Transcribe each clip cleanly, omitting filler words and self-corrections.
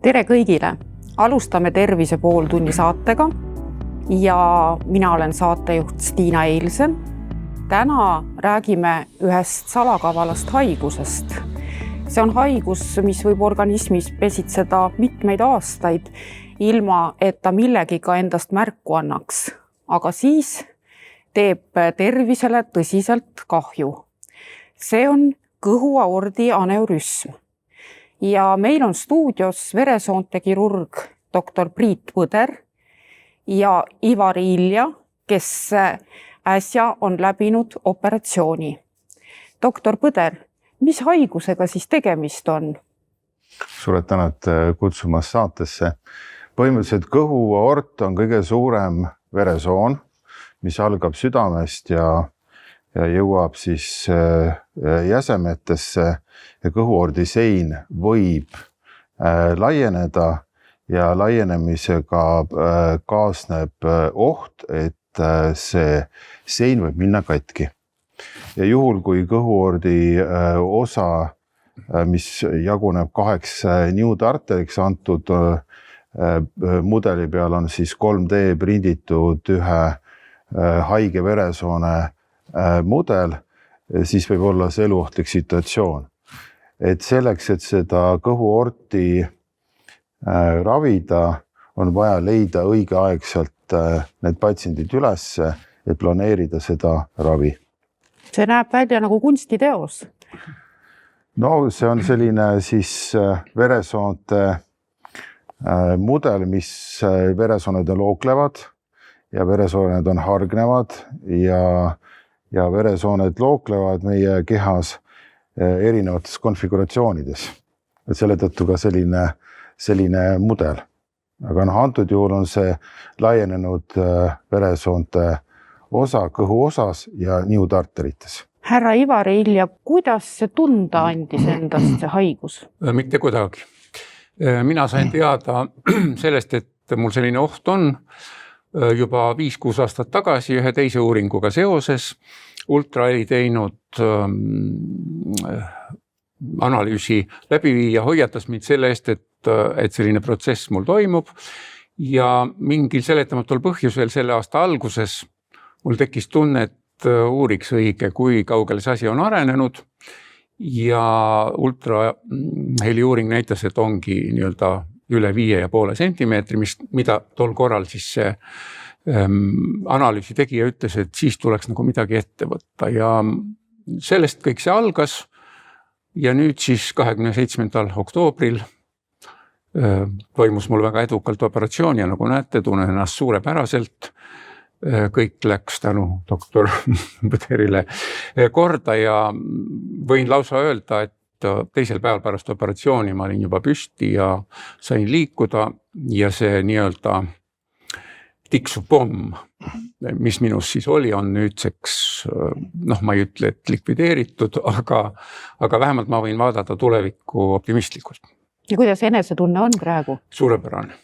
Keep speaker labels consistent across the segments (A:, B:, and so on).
A: Tere kõigile! Alustame Tervise pooltunni saatega ja mina olen saatejuht Stiina Eilsen. Täna räägime ühest salakavalast haigusest. See on haigus, mis võib organismis pesitseda mitmeid aastaid, ilma et ta millegiga endast märku annaks. Aga siis teeb tervisele tõsiselt kahju. See on kõhuaordi aneurüsm. Ja meil on stuudios veresoonte kirurg doktor Priit Põder ja Ivari Ilja, kes äsja on läbinud operatsiooni. Doktor Põder, mis haigusega siis tegemist on?
B: Suured tänad kutsumast saatesse. Põhimõtteliselt kõhuaort on kõige suurem veresoon, mis algab südamest ja jõuab siis jäsemetesse ja kõhuaordi sein võib laieneda ja laienemisega kaasneb oht, et see sein võib minna katki. Ja juhul, kui kõhuaordi osa, mis jaguneb 8 niudarteriks antud mudeli peal on siis 3D prinditud ühe haige veresoone mudel, siis võib olla see eluohtlik situatsioon. Et selleks, et seda kõhuaorti ravida, on vaja leida õigeaegselt need patsiendid üles ja planeerida seda ravi.
A: See näeb välja nagu kunstiteos.
B: No see on selline siis veresoonte mudel, mis veresooned on looklevad ja veresooned on hargnevad ja veresooned looklevad meie kehas erinevates konfiguratsioonides. Et selle tõttu ka selline mudel. Aga antud juhul on see laienenud veresoonte osa kõhu osas ja niudarterites.
A: Härra Ivari Ilja, kuidas see tunda andis endast see haigus?
C: Mitte kuidagi. Mina sain teada sellest, et mul selline oht on juba 5-6 aastat tagasi ühe teise uuringuga seoses. Ultra oli teinud analüüsi läbiviija, hoiatas mind selle eest, et selline protsess mul toimub ja mingil seletamatul põhjusel selle aasta alguses mul tekkis tunne, et uuriks õige, kui kaugele see asi on arenenud ja ultraheli uuring näitas, et ongi nii-öelda üle 5,5 sentimeetri, mida tol korral siis see analüüsi tegija ütles, et siis tuleks nagu midagi ette võtta ja sellest kõik see algas ja nüüd siis 27. oktoobril toimus mul väga edukalt operatsioon ja nagu näete, tunnen ennast suurepäraselt. Kõik läks tänu doktor Põderile korda ja võin lausa öelda, et teisel päeval pärast operatsiooni ma olin juba püsti ja sain liikuda ja see nii-öelda tiksu pomm, mis minus siis oli, on nüüdseks, ma ei ütle, et likvideeritud, aga vähemalt ma võin vaadata tulevikku optimistlikult.
A: Ja kuidas enesetunne on praegu?
C: Suurepärane.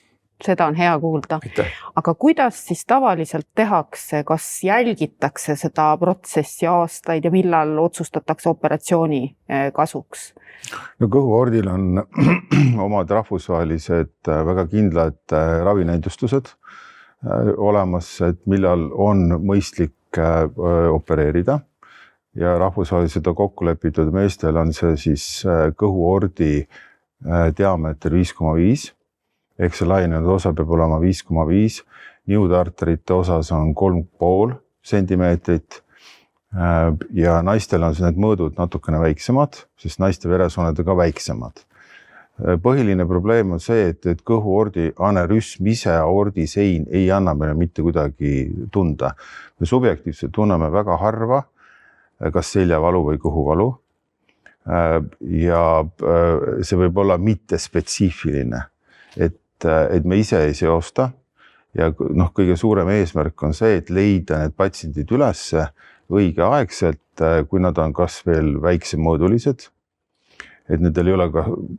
A: Seda on hea kuulda.
C: Aitäh.
A: Aga kuidas siis tavaliselt tehakse, kas jälgitakse seda protsessi aastaid ja millal otsustatakse operatsiooni kasuks?
B: No kõhuaordil on omad rahvusvahelised väga kindlad ravinäidustused olemas, et millal on mõistlik opereerida ja rahvusvaheliselt on kokku lepitud meestel on see siis kõhuaordi diameeter 5,5 ehk see laienenud osa peab olema 5,5, niudarterite osas on 3,5 sentimeetrit ja naistel on need mõõdud natukene väiksemad, sest naiste veresooned on ka väiksemad. Põhiline probleem on see, et kõhuaordi aneurüsm ise aordi sein ei anna meile mitte kuidagi tunda. Me subjektiivselt tunneme väga harva, kas seljavalu või kõhuvalu ja see võib olla mitte spetsiifiline, et me ise ei seosta ja kõige suurem eesmärk on see, et leida need patsiendid üles õigeaegselt, kui nad on kas veel väiksemõõdulised, et nendel ei ole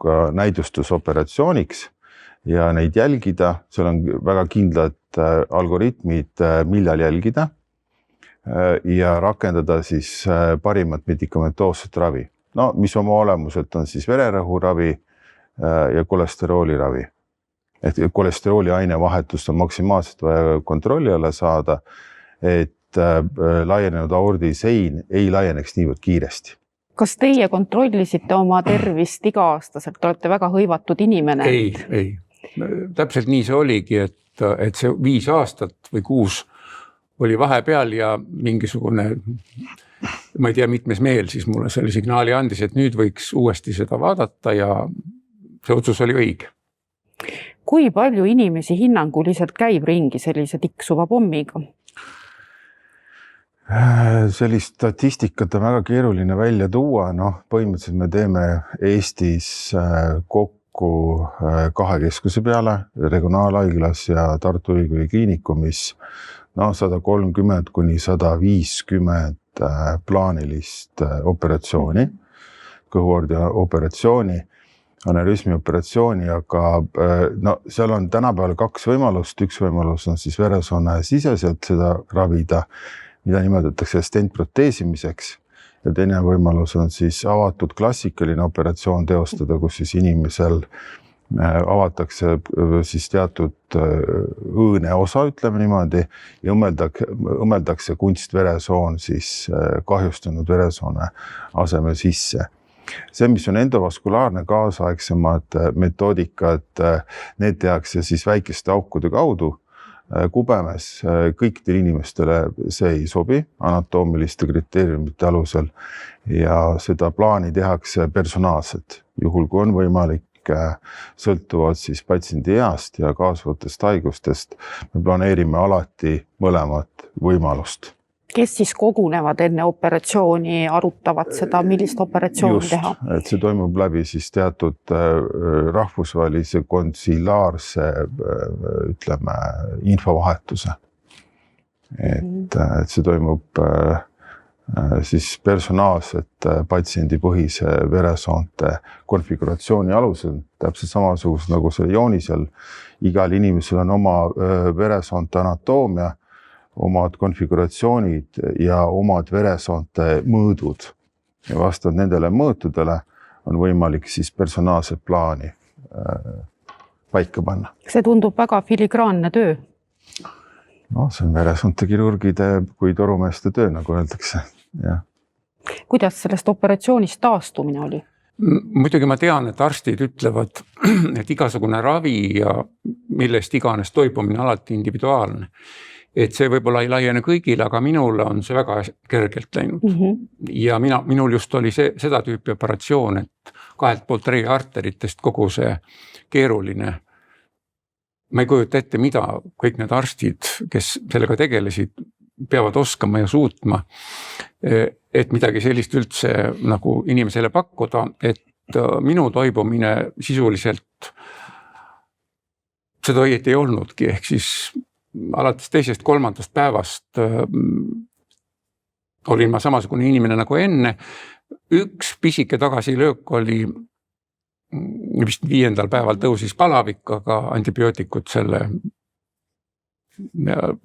B: ka näidustusoperatsiooniks ja neid jälgida, seal on väga kindlad algoritmid, millal jälgida ja rakendada siis parimat medikamentooset ravi. No, mis oma olemuselt on siis vererõhuravi, ja kolesterooliravi. Et kolesterooli ainevahetust on maksimaalselt vaja kontrolli alla saada, et laienenud aordi sein ei laieneks niivõrd kiiresti.
A: Kas teie kontrollisite oma tervist iga-aastaselt? Olete väga hõivatud inimene.
C: Ei. Täpselt nii see oligi, et see 5 aastat või 6 oli vahepeal ja mingisugune, ma ei tea, mitmes meel siis mulle selle signaali andis, et nüüd võiks uuesti seda vaadata ja see otsus oli õige.
A: Kui palju inimesi hinnanguliselt käib ringi sellise tiksuva pommiga?
B: Sellist statistikat on väga keeruline välja tuua. Põhimõtteliselt me teeme Eestis kokku 2 keskuse peale, regionaalhaiglas ja Tartu Ülikooli kliinikumis 130 kuni 150 plaanilist operatsiooni, kõhuordi operatsiooni, aneurismi operatsiooni, aga seal on tänapäeval 2 võimalust. Üks võimalus on siis veresoone siseselt seda ravida, mida nimetatakse stentproteesimiseks, ja teine võimalus on siis avatud klassikaline operatsioon teostada, kus siis inimesel avatakse siis teatud õõne osa, ütleme niimoodi, ja õmmeldakse kunstveresoon siis kahjustunud veresoone aseme sisse. See, mis on endovaskulaarne kaasaegsemad metoodikad, need tehakse siis väikeste aukude kaudu kubemes. Kõikidele inimestele see ei sobi anatoomiliste kriteeriumite alusel ja seda plaani tehakse personaalselt, juhul kui on võimalik, sõltuvad siis patsiendi east ja kaasvatest haigustest. Me planeerime alati mõlemat võimalust.
A: Kes siis kogunevad enne operatsiooni, arutavad seda, millist operatsiooni teha?
B: Et see toimub läbi siis teatud rahvusvahelise konsilaarse, ütleme, infovahetuse. Et see toimub siis personaalselt patsiendipõhise veresoonte konfiguratsiooni alusel, täpselt samasugused nagu selle joonisel. Igal inimesel on oma veresoonte anatoomia, omad konfiguratsioonid ja omad veresoonte mõõdud. Ja vastavalt nendele mõõtudele on võimalik siis personaalset plaani paika panna.
A: See tundub väga filigraanne töö.
B: See on veresoonte kirurgide kui torumeeste töö, nagu öeldakse. Ja.
A: Kuidas sellest operatsioonist taastumine oli?
C: Muidugi ma tean, et arstid ütlevad, et igasugune ravi ja millest iganes toibumine alati individuaalne. Et see võib-olla ei laiene kõigile, aga minule on see väga kergelt läinud. Ja minul just oli seda tüüpi operatsioon, et 2 poolt reiarteritest kogu see keeruline. Ma ei kujuta ette, mida kõik need arstid, kes sellega tegelesid, peavad oskama ja suutma, et midagi sellist üldse nagu inimesele pakkuda, et minu toibumine sisuliselt seda õieti ei olnudki, ehk siis alates 2., 3. päevast olin ma samasugune inimene nagu enne. Üks pisike tagasilöök oli vist 5. päeval tõusis palavik, aga antibiootikud selle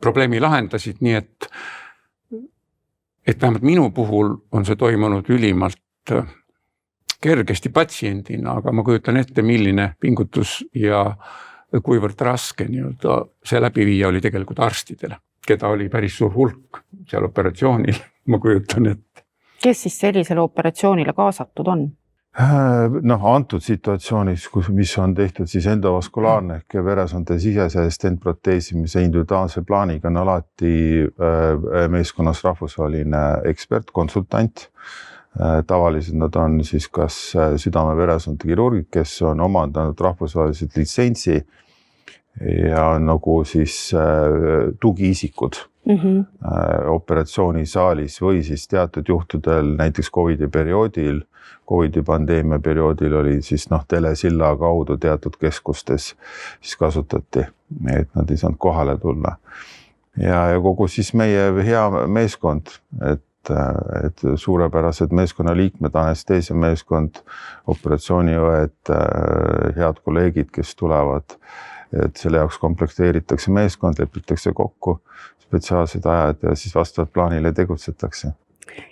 C: probleemi lahendasid, nii et vähemalt minu puhul on see toimunud ülimalt kergesti patsiendina, aga ma kujutan ette, milline pingutus ja kuivõrd raske see läbiviia oli tegelikult arstidele, keda oli päris suur hulk seal operatsioonil, ma kujutan ette.
A: Kes siis sellisele operatsioonile kaasatud on?
B: Antud situatsioonis, mis on tehtud siis endovaskulaarne ehk veresoonte sisese stentproteesimise individuaalse plaaniga, on alati meeskonnas rahvusvaheline ekspert, konsultant. Tavaliselt nad on siis kas südame-veresoonte kirurgid, kes on omandanud rahvusvaheliselt litsentsi ja nagu siis tugiisikud operatsioonisaalis või siis teatud juhtudel, näiteks COVID-i pandeemia perioodil oli siis telesilla kaudu teatud keskustes siis kasutati, et nad ei saanud kohale tulla. Ja kogu siis meie hea meeskond, et suurepärased meeskonnaliikmed, anesteesiameeskond, operatsiooniõed, head kolleegid, kes tulevad, et selle jaoks komplekteeritakse meeskond, lepitakse kokku spetsiaalsed ajad ja siis vastavalt plaanile tegutsetakse.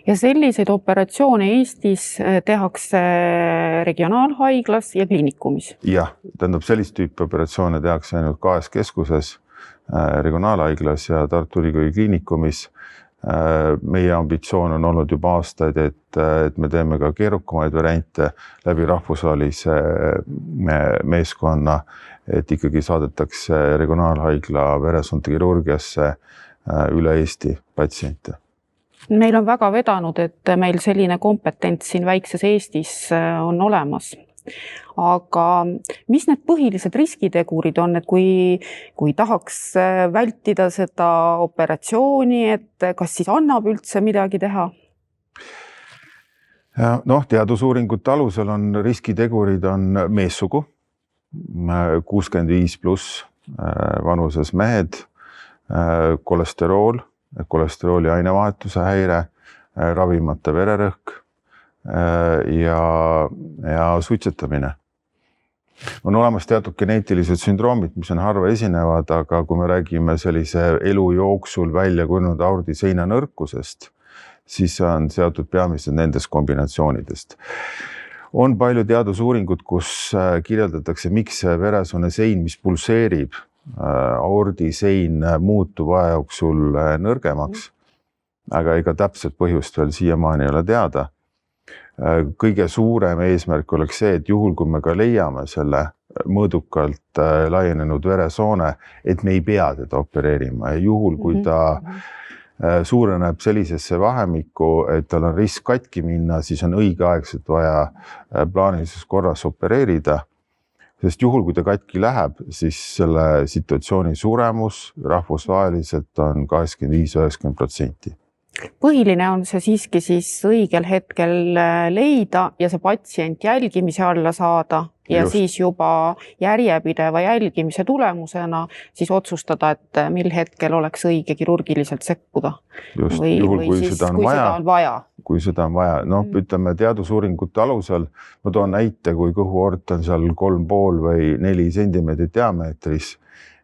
A: Ja selliseid operatsioone Eestis tehakse regionaalhaiglas ja kliinikumis.
B: Jah, tähendab sellist tüüpi operatsioone tehakse ainult 2 keskuses, regionaalhaiglas ja Tartu Ülikooli kliinikumis. Meie ambitsioon on olnud juba aastaid, et me teeme ka keerukamaid variante läbi rahvusvahelise meeskonna, et ikkagi saadetakse regionaalhaigla veresoonte kirurgiasse üle Eesti patsiente.
A: Meil on väga vedanud, et meil selline kompetents siin väikses Eestis on olemas. Aga mis need põhilised riskitegurid on, et kui tahaks vältida seda operatsiooni, et kas siis annab üldse midagi teha?
B: Teadusuuringute alusel on riskitegurid on meessugu, 65+ vanuses mehed, kolesterooli ainevahetuse häire, ravimata vererõhk ja suitsetamine. On olemas teatud geneetilised sündroomid, mis on harva esinevad, aga kui me räägime sellise elu jooksul välja kujunenud aordi seina nõrkusest, siis on seotud peamiselt nendest kombinatsioonidest. On palju teadusuuringut, kus kirjeldatakse, miks see veresoone sein, mis pulseerib, aordi sein muutub aja jooksul nõrgemaks, aga ega täpset põhjust veel siiamaani ei ole teada. Kõige suurem eesmärk oleks see, et juhul kui me ka leiame selle mõõdukalt laienenud veresoone, et me ei pea teda opereerima ja juhul kui ta suureneb sellisesse vahemikku, et tal on risk katki minna, siis on õigeaegselt vaja plaanilises korras opereerida. Sest juhul, kui ta katki läheb, siis selle situatsiooni suremus rahvusvaheliselt on 85–90%.
A: Põhiline on see siiski siis õigel hetkel leida ja see patsient jälgimise alla saada ja just. Siis juba järjepideva jälgimise tulemusena siis otsustada, et mil hetkel oleks õige kirurgiliselt sekkuda.
B: Just, juhul kui seda on vaja. Kui seda on vaja. Ütleme teadusuuringute alusel, ma toon näite, kui kõhuort on seal 3,5 või 4 sentimeetrit diameetris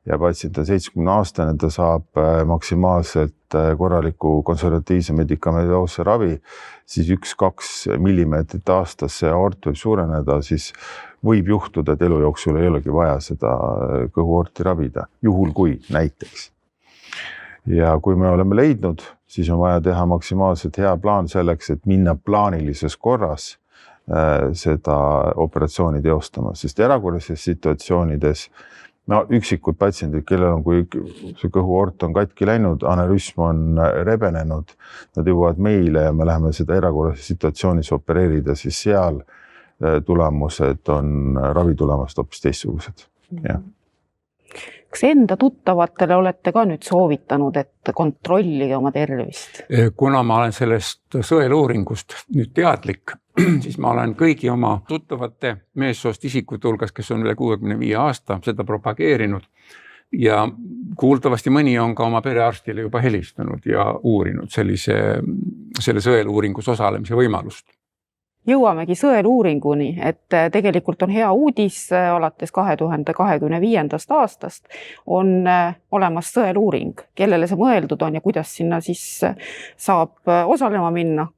B: ja patsient on 70-aastane, ta saab maksimaalselt korraliku konservatiivse medikamendoosse ravi, siis 1-2 millimeetrit aastas see aort võib suureneda, siis võib juhtuda, et elu jooksul ei olegi vaja seda kõhuorti ravida, juhul kui näiteks. Ja kui me oleme leidnud, siis on vaja teha maksimaalselt hea plaan selleks, et minna plaanilises korras seda operatsiooni teostama, sest erakorralises situatsioonides üksikud patsiendid, kellel on, kui see kõhuort on katki läinud, aneurism on rebenenud, nad jõuavad meile ja me läheme seda erakorralises situatsioonis opereerida, siis seal tulemused on ravitulemust hoopis teistsugused. Ja.
A: Kas enda tuttavatele olete ka nüüd soovitanud, et kontrollige oma tervist?
C: Kuna ma olen sellest sõeluuringust nüüd teadlik, siis ma olen kõigi oma tuttavate meessoost isikute hulgas, kes on üle 65 aasta, seda propageerinud ja kuuldavasti mõni on ka oma perearstile juba helistanud ja uurinud selle sõeluuringus osalemise võimalust.
A: Jõuamegi sõeluuringuni, et tegelikult on hea uudis, alates 2025. aastast on olemas sõeluuring, kellele see mõeldud on ja kuidas sinna siis saab osalema minna.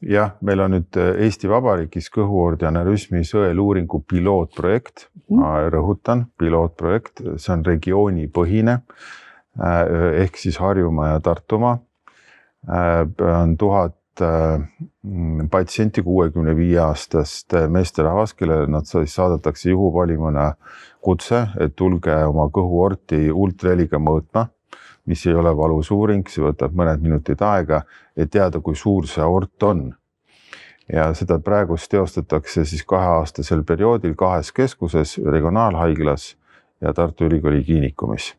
B: Jah, meil on nüüd Eesti Vabariigis kõhuordi aneurüsmi sõeluuringu pilootprojekt, ma rõhutan, pilootprojekt, see on regioonipõhine ehk siis Harjumaa ja Tartumaa, on 1000 patsienti 65-aastast meesterahvas, kellele nad saadetakse juhuvalimuna kutse, et tulge oma kõhuorti ultraheliga mõõtma, mis ei ole valusuuring, see võtab mõned minutid aega, et teada, kui suur see aort on. Ja seda praegust teostatakse siis 2-aastasel perioodil 2 keskuses, regionaalhaiglas ja Tartu Ülikooli kliinikumis.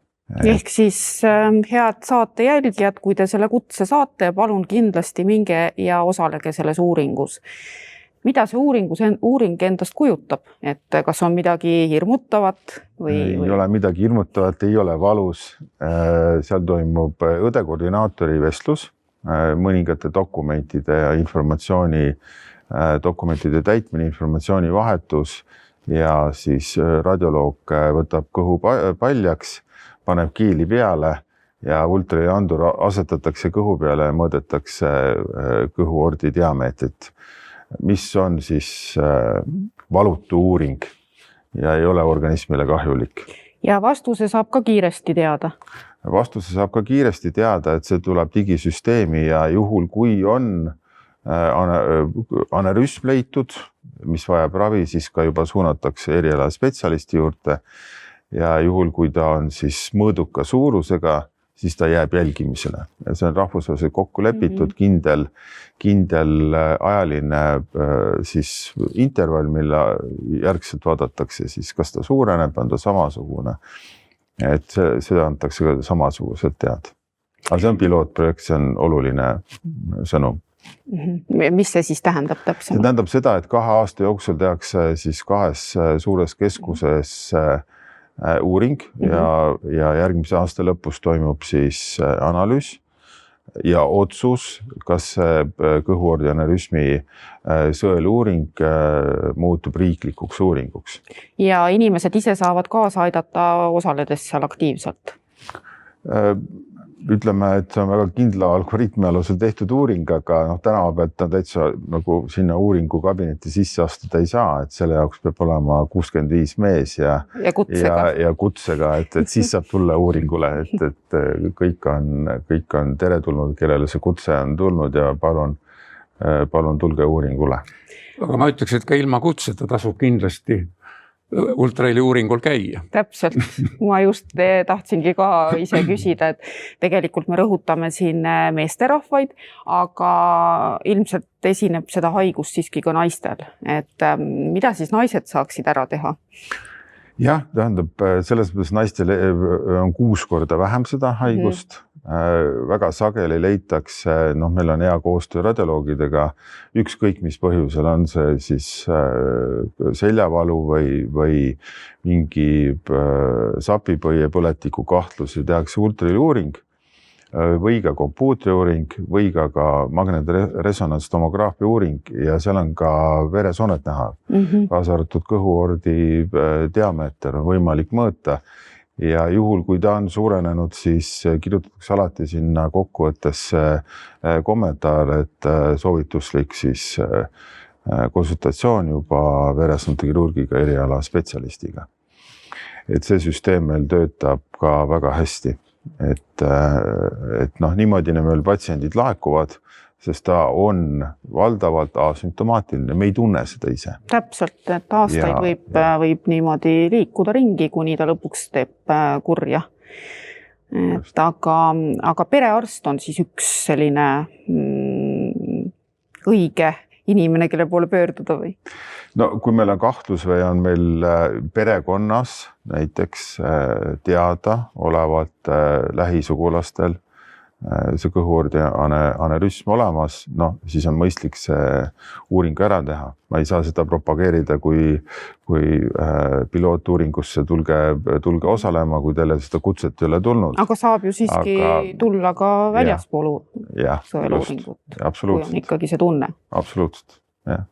A: Ehk siis head saate jälgijad, kui te selle kutse saate, palun kindlasti minge ja osalege selles uuringus. Mida see uuring endast kujutab? Et kas on midagi hirmutavat?
B: Ei ole midagi hirmutavat, ei ole valus. Seal toimub õdekoordinaatori vestlus, mõningate dokumentide ja dokumentide täitmine, informatsiooni vahetus ja siis radioloog võtab kõhu paljaks, paneb kiili peale ja ultraheliandur asetatakse kõhu peale ja mõõdetakse kõhuordi diameetrit, mis on siis valutu uuring ja ei ole organismile kahjulik.
A: Ja vastuse saab ka kiiresti teada?
B: Vastuse saab ka kiiresti teada, et see tuleb digisüsteemi ja juhul, kui on anerüsm leitud, mis vajab ravi, siis ka juba suunatakse eriala spetsialisti juurde ja juhul, kui ta on siis mõõduka suurusega, siis ta jääb jälgimisele. Ja see on rahvusvaheliselt kokku lepitud kindel ajaline siis intervall, mille järgselt vaadatakse siis, kas ta suureneb, on ta samasugune. Et see antakse ka samasugused tead. Aga see on pilootprojekt, see on oluline sõnum.
A: Mis see siis tähendab täpsemalt?
B: See tähendab seda, et 2 aasta jooksul tehakse siis 2 suures keskuses uuring ja järgmise aasta lõpus toimub siis analüüs ja otsus, kas kõhuordi anerüsmi sõeluuring muutub riiklikuks uuringuks.
A: Ja inimesed ise saavad kaasa aidata osaledes seal aktiivselt?
B: Ütleme, et see on väga kindla algoritmi alusel tehtud uuring, aga tänava pealt ta täitsa nagu sinna uuringu kabinetti sisse astuda ei saa, et selle jaoks peab olema 65 mees ja kutsega, et siis saab tulla uuringule, et kõik on teretulnud, kellele see kutse on tulnud ja palun tulge uuringule.
C: Aga ma ütleks, et ka ilma kutseta tasub kindlasti ultraheli uuringul käia.
A: Täpselt. Ma just tahtsingi ka ise küsida, et tegelikult me rõhutame siin meesterahvaid, aga ilmselt esineb seda haigust siiski ka naistel. Et mida siis naised saaksid ära teha?
B: Jah, tähendab, selles mõttes naistel on 6 korda vähem seda haigust. Väga sageli leitakse, meil on hea koostöö radioloogidega, ükskõik mis põhjusel on see siis seljavalu või mingi sapipõie põletiku kahtlus ja tehakse ultraheli uuring või ka kompuutriuuring või ka magnetresonantstomograafia uuring ja seal on ka veresoonet näha. Kaasa arvatud kõhuordi diameeter on võimalik mõõta. Ja juhul, kui ta on suurenenud, siis kirjutatakse alati sinna kokkuvõttesse kommentaar, et soovituslik siis konsultatsioon juba veresoonte kirurgiga eriala spetsialistiga. Et see süsteem meil töötab ka väga hästi. Et niimoodi meil patsiendid laekuvad, sest ta on valdavalt asümptomaatiline, me ei tunne seda ise.
A: Täpselt, et aastaid võib niimoodi liikuda ringi, kuni ta lõpuks teeb kurja. Aga perearst on siis üks selline õige inimene, kelle poole pöörduda või?
B: No kui meil on kahtlus või on meil perekonnas näiteks teada olevat lähisugulastel see kõhuordi anerüsm olemas, siis on mõistlik see uuring ära teha. Ma ei saa seda propageerida, kui pilootuuringusse tulge osalema, kui teile seda kutset ei ole tulnud.
A: Aga saab ju siiski tulla ka väljaspoolu sõeluuringut, kui on ikkagi see tunne.
B: Absoluutselt, jah.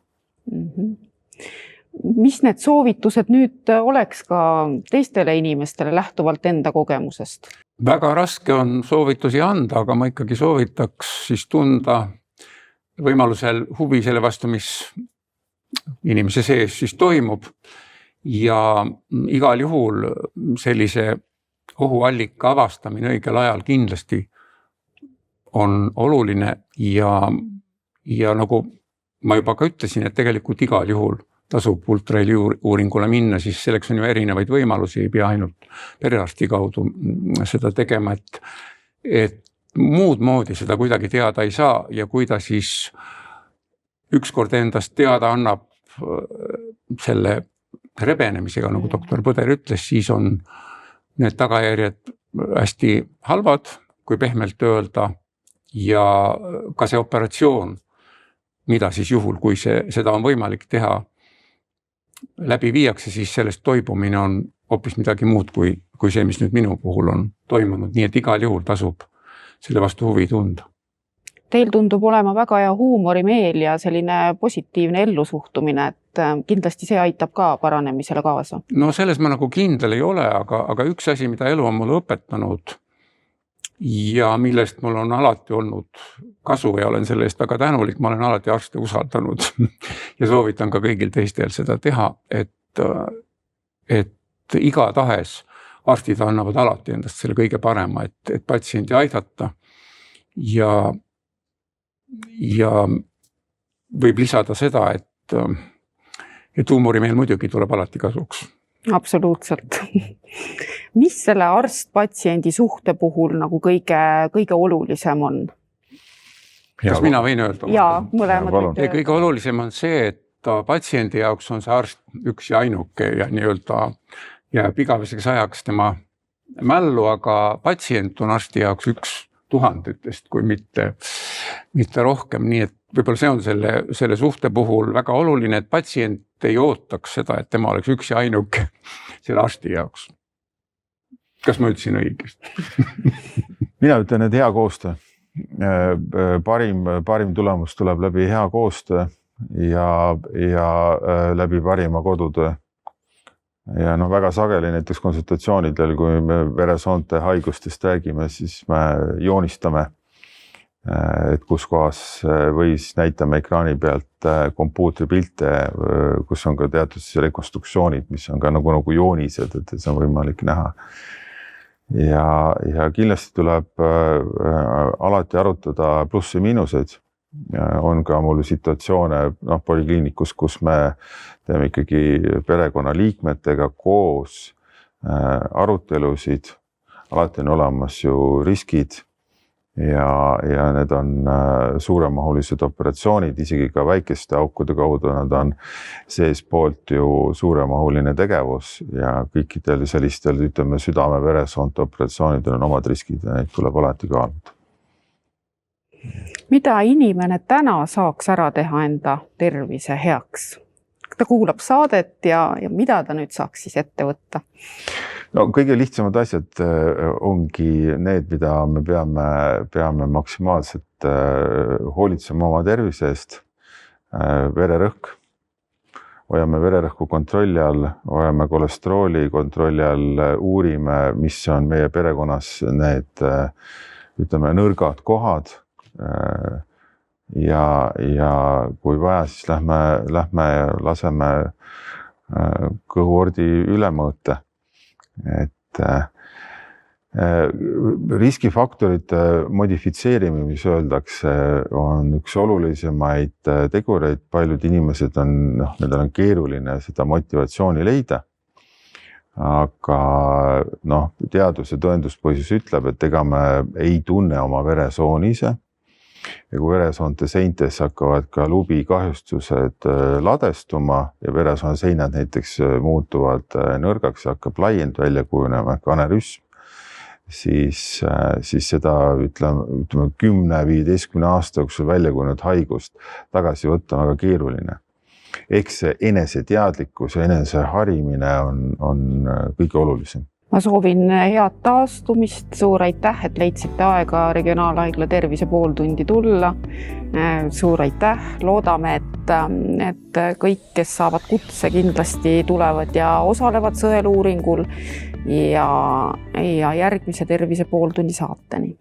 A: Mis need soovitused nüüd oleks ka teistele inimestele lähtuvalt enda kogemusest?
C: Väga raske on soovitusi anda, aga ma ikkagi soovitaks siis tunda võimalusel huvi selle vastu, mis inimese sees siis toimub. Ja igal juhul sellise ohuallika avastamine õigel ajal kindlasti on oluline ja nagu ma juba ka ütlesin, et tegelikult igal juhul tasub ultraheli uuringule minna, siis selleks on ju erinevaid võimalusi, ei pea ainult perearsti kaudu seda tegema, et muud moodi seda kuidagi teada ei saa ja kui ta siis ükskord endast teada annab selle rebenemisega, nagu doktor Põder ütles, siis on need tagajärjed hästi halvad, kui pehmelt öelda ja ka see operatsioon, mida siis juhul, kui seda on võimalik teha, läbi viiakse, siis sellest toibumine on hoopis midagi muud kui see, mis nüüd minu puhul on toimunud. Nii et igal juhul tasub selle vastu huvi tunda.
A: Teil tundub olema väga hea huumorimeel ja selline positiivne ellusuhtumine, et kindlasti see aitab ka paranemisele kaasa.
C: No selles ma nagu kindel ei ole, aga üks asi, mida elu on mulle õpetanud, ja millest mul on alati olnud kasu ja olen selle eest väga tänulik, ma olen alati arste usaldanud ja soovitan ka kõigil teistel seda teha, et igatahes arstid annavad alati endast selle kõige parema, et patsiendi aidata ja võib lisada seda, et huumorimeel muidugi tuleb alati kasuks.
A: Absoluutselt. Mis selle arst-patsiendi suhte puhul nagu kõige olulisem on?
C: Kas mina võin öelda?
A: Jaa, mõlemad.
C: Kõige olulisem on see, et patsiendi jaoks on see arst üks ja ainuke ja nii-öelda jääb igaveseks ajaks tema mällu, aga patsient on arsti jaoks üks tuhandetest, kui mitte rohkem, nii et võib-olla see on selle suhte puhul väga oluline, et patsient ei ootaks seda, et tema oleks üks ja ainuke selle arsti jaoks. Kas ma ütlesin õigesti?
B: Mina ütlen, et hea koostöö. Parim tulemus tuleb läbi hea koostöö ja läbi parima kodutöö. Ja väga sageli näiteks konsultatsioonidel, kui me veresoonte haigustest räägime, siis me joonistame, et kus kohas või siis näitame ekraani pealt kompuutripilte, kus on ka teatud rekonstruktsioonid, mis on ka nagu joonised, et see on võimalik näha. Ja kindlasti tuleb alati arutada plussi miinuseid. On ka mul situatsioone polikliinikus, kus me teeme ikkagi perekonna liikmetega koos arutelusid. Alati on olemas ju riskid ja need on suuremahulised operatsioonid, isegi ka väikeste aukude kaudu nad on seespoolt ju suuremahuline tegevus ja kõikidel sellistel, ütleme, südame-veresoonte operatsioonidel on omad riskid ja neid tuleb alati kaaluda.
A: Mida inimene täna saaks ära teha enda tervise heaks? Ta kuulab saadet ja mida ta nüüd saaks siis ette võtta?
B: No kõige lihtsamad asjad ongi need, mida me peame maksimaalselt hoolitsema oma tervise eest. Vererõhk. Hoiame vererõhku kontrolli all, hoiame kolesterooli kontrolli all, uurime, mis on meie perekonnas need, ütleme, nõrgad kohad. Ja kui vaja, siis lähme laseme kõhuordi üle mõõta. Et riskifaktorite modifitseerimine, mis öeldakse, on üks olulisemaid tegureid. Paljud inimesed nendel on keeruline seda motivatsiooni leida. Aga teaduse tõenduspõhisus ütleb, et ega me ei tunne oma veresooni ise. Ja kui veresoonte seintes hakkavad ka lubikahjustused ladestuma ja veresoone seinad näiteks muutuvad nõrgaks ja hakkab laiend välja kujunema aneurüsm, siis seda ütleme 10-15 aasta jooksul välja kujunenud haigust tagasi võtta on väga keeruline. Eks see eneseteadlikkus ja eneseharimine on kõige olulisem.
A: Ma soovin head taastumist, suur aitäh, et leidsite aega Regionaalhaigla tervise pooltundi tulla. Suur aitäh, loodame, et kõik, kes saavad kutse, kindlasti tulevad ja osalevad sõeluuringul ja järgmise tervise pooltundi saateni.